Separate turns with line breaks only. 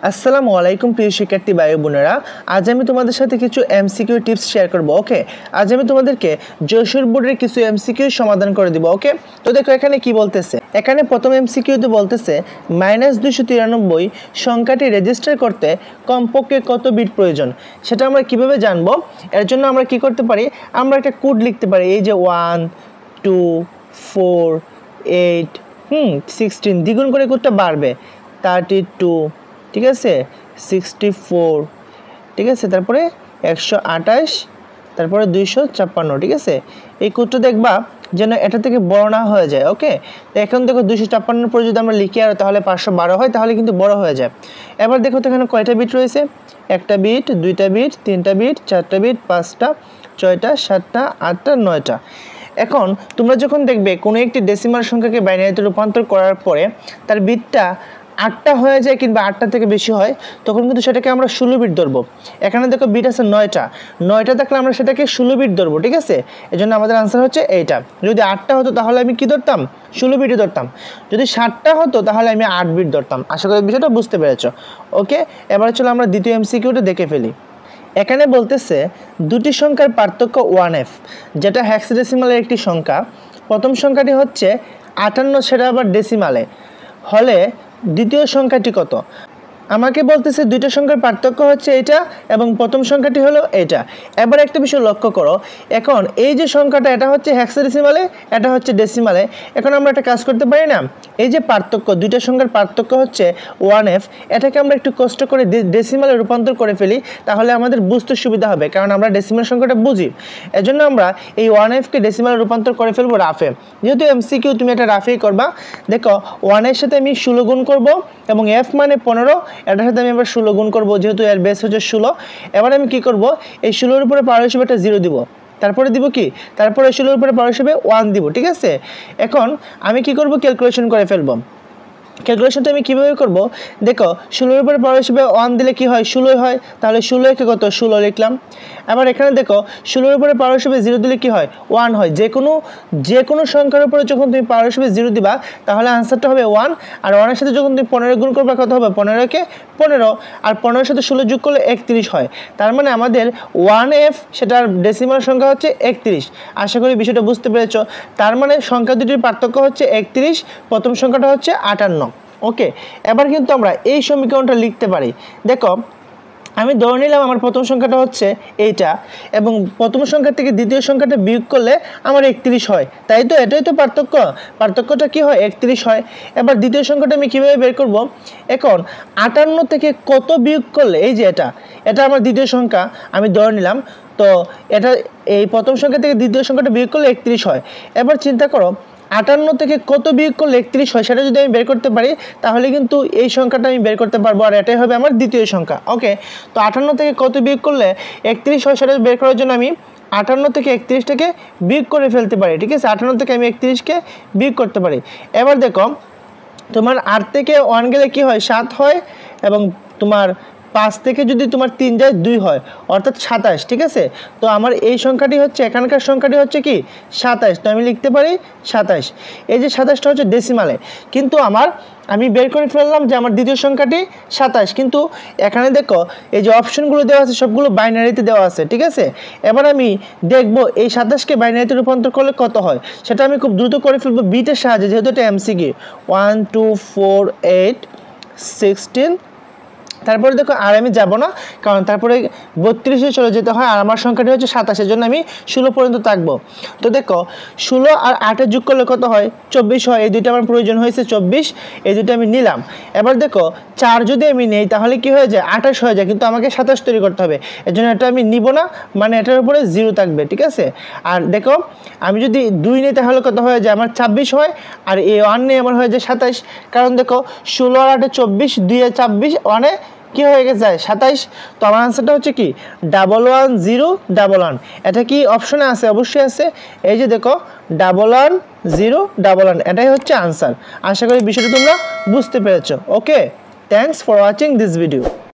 আসসালামু আলাইকুম প্রিয় শিক্ষার্থী ভাই বোনেরা, আজ আমি তোমাদের সাথে কিছু এমসিকিউ টিপস শেয়ার করব। ওকে, আজ আমি তোমাদেরকে যশোর বোর্ডের কিছু এমসিকিউ সমাধান করে দিব। ওকে, তো দেখো এখানে কি বলতেছে। এখানে প্রথম এমসিকিউতে বলতেছে -293 সংখ্যাটি রেজিস্টার করতে কমপক্ষে কত বিট প্রয়োজন, সেটা আমরা কিভাবে জানবো। এর জন্য আমরা কি করতে পারি, আমরা একটা কোড লিখতে পারি। এই যে 1 2 4 8 16 দ্বিগুণ করে কোডটা বাড়বে 32, ঠিক আছে 64, ঠিক আছে, তারপরে 128, তারপরে 256, ঠিক আছে। এই কোডটা দেখবা যেন এটা থেকে বড় না হয়ে যায়। ওকে, তো এখন দেখো 256 পরে যদি আমরা লিখি আর তাহলে 512 হয়, তাহলে কিন্তু বড় হয়ে যায়। এবার দেখো তো এখানে কয়টা বিট রয়েছে, একটা বিট, দুইটা বিট, তিনটা বিট, চারটা বিট, পাঁচটা, ছয়টা, সাতটা, আটটা, নয়টা। এখন তোমরা যখন দেখবে কোনো একটি ডেসিমাল সংখ্যাকে বাইনারিতে রূপান্তর করার পরে তার বিটটা 8টা হয়ে যায় কিংবা 8টা থেকে বেশি হয়, তখন কিন্তু সেটাকে আমরা 16 বিট ধরবো। এখানে দেখো বিট আছে 9টা থাকলে আমরা সেটাকে 16 বিট ধরবো, ঠিক আছে। এজন্য আমাদের আনসার হচ্ছে এইটা। যদি 8টা হতো তাহলে আমি কি ধরতাম, 16 বিটই ধরতাম। যদি 7টা হতো তাহলে আমি 8 বিট ধরতাম। আশা করি বিষয়টা বুঝতে পেরেছো। ওকে, এবার চলো আমরা দ্বিতীয় এমসিকিউটা দেখে ফেলি। এখানে বলতেছে দুটি সংখ্যার পার্থক্য 1f, যেটা হেক্সাডেসিমালের একটি সংখ্যা। প্রথম সংখ্যাটি হচ্ছে 58, সেটা আবার ডেসিমালে হলে দ্বিতীয় সংখ্যাটি কত। আমাকে বলতেছে দুইটা সংখ্যার পার্থক্য হচ্ছে এটা এবং প্রথম সংখ্যাটি হলো এটা। এবার একটা বিষয় লক্ষ্য করো, এখন এই যে সংখ্যাটা এটা হচ্ছে হেক্সাডেসিমালে, এটা হচ্ছে ডেসিমালে। এখন আমরা একটা কাজ করতে পারি না, এই যে পার্থক্য, দুইটা সংখ্যার পার্থক্য হচ্ছে 1f, এটাকে আমরা একটু কষ্ট করে ডেসিমালে রূপান্তর করে ফেলি, তাহলে আমাদের বুঝতে সুবিধা হবে, কারণ আমরা ডেসিমাল সংখ্যাটা বুঝি। এজন্য আমরা এই 1fকে ডেসিমালে রূপান্তর করে ফেলবো রাফে। যেহেতু এমসিকিউ তুমি এটা রাফেই করবা, দেখো 1 এর সাথে আমি 16 গুণ করবো এবং f মানে 15, এটার সাথে আমি এবার 16 গুণ করবো, যেহেতু এর বেস হচ্ছে 16। এবার আমি কি করব, এই 16-এর উপরে পাওয়ার হিসেবে একটা 0 দিব, তারপরে দিব কি, তারপরে 16-এর উপরে পাওয়ার হিসেবে 1 দিব, ঠিক আছে। এখন আমি কি করব, ক্যালকুলেশন করে ফেলবো। ক্যালকুলেশনটা আমি কীভাবে করব, দেখো 16-এর উপরে পাওয়ার হিসেবে 1 দিলে কি হয়, 16 হয়, তাহলে 16-কে কত, 16 লিখলাম। আবার এখানে দেখো 16-এর উপরে পাওয়ার হিসেবে 0 দিলে কি হয়, 1 হয়। যে কোনো সংখ্যার উপরে যখন তুমি পাওয়ার হিসেবে 0 দিবা তাহলে আনসারটা হবে 1। আর 1-এর সাথে যখন তুমি 15 গুণ করবে কত হবে, 15-কে 15, আর 15-এর সাথে 16 যোগ করলে 31 হয়। তার মানে আমাদের 1f সেটার ডেসিমাল সংখ্যা হচ্ছে 31। আশা করি বিষয়টা বুঝতে পেরেছো। তার মানে সংখ্যা দুটির পার্থক্য হচ্ছে 31, প্রথম সংখ্যাটা হচ্ছে 58। ওকে, এবার কিন্তু আমরা এই সমীকরণটা লিখতে পারি। দেখো আমি ধরে নিলাম আমার প্রথম সংখ্যাটা হচ্ছে এইটা, এবং প্রথম সংখ্যা থেকে দ্বিতীয় সংখ্যাটা বিয়োগ করলে আমার 31 হয়, তাই তো, এটাই তো পার্থক্য। পার্থক্যটা কি হয়, 31 হয়। এবার দ্বিতীয় সংখ্যাটা আমি কীভাবে বের করব, এখন 58 থেকে কত বিয়োগ করলে, এই যে এটা আমার দ্বিতীয় সংখ্যা আমি ধরে নিলাম, তো এটা এই প্রথম সংখ্যা থেকে দ্বিতীয় সংখ্যাটা বিয়োগ করলে 31 হয়। এবার চিন্তা করো 58 থেকে কত বিয়োগ করলে 31 হয়, সেটা যদি আমি বের করতে পারি তাহলে কিন্তু এই সংখ্যাটা আমি বের করতে পারবো, আর এটাই হবে আমার দ্বিতীয় সংখ্যা। ওকে, তো 58 থেকে কত বিয়োগ করলে 31 হয়, সেটা বের করার জন্য আমি 58 থেকে 31টাকে বিয়োগ করে ফেলতে পারি, ঠিক আছে। 58 থেকে আমি 31কে বিয়োগ করতে পারি। এবার দেখো তোমার 8 থেকে 1 গেলে কি হয়, 7 হয়, এবং তোমার 5 থেকে যদি তোমার 3 যায় 2 হয়, অর্থাৎ 27, ঠিক আছে। তো আমার এই সংখ্যাটি হচ্ছে, এখানকার সংখ্যাটি হচ্ছে কি 27, তো আমি লিখতে পারি 27। এই যে 27টা হচ্ছে ডেসিমালে, কিন্তু আমি বের করে ফেললাম যে আমার দ্বিতীয় সংখ্যাটি 27, কিন্তু এখানে দেখো এই যে অপশনগুলো দেওয়া আছে সবগুলো বাইনারিতে দেওয়া আছে, ঠিক আছে। এবার আমি দেখব এই 27কে বাইনারিতে রূপান্তর করলে কত হয়, সেটা আমি খুব দ্রুত করে ফেলবো বিটের সাহায্যে, যেহেতু এটা এমসিকিউ। 1 2 4 8 16, তারপরে দেখো আর আমি যাব না, কারণ তারপরে 32-এ চলে যেতে হয়, আর আমার সংখ্যাটি হচ্ছে 27, এর জন্য আমি 16 পর্যন্ত থাকবো। তো দেখো 16 আর 8 যোগ করলে কত হয়, 24 হয়। এই দুইটা আমার প্রয়োজন হয়েছে 24, এই দুটো আমি নিলাম। এবার দেখো 4 যদি আমি নেই তাহলে কি হয়ে যায়, 28 হয়ে যায়, কিন্তু আমাকে 27 তৈরি করতে হবে, এর জন্য এটা আমি নিব না, মানে এটার উপরে 0 থাকবে, ঠিক আছে। আর দেখো আমি যদি 2 নিই তাহলে কত হয়ে যায়, আমার 26 হয়, আর এই 1 নিয়ে আমার হয়ে যায় 27, কারণ দেখো 16 আর 8 24, 2 এ 24, 1 কি হয়ে গেছে 27। তো আমার আনসারটা হচ্ছে কি 11011। এটা কি অপশনে আছে, অবশ্যই আছে। এই যে দেখো 11011, এটাই হচ্ছে আনসার। আশা করি বিষয়টা তোমরা বুঝতে পেরেছো। Okay, thanks for watching this video.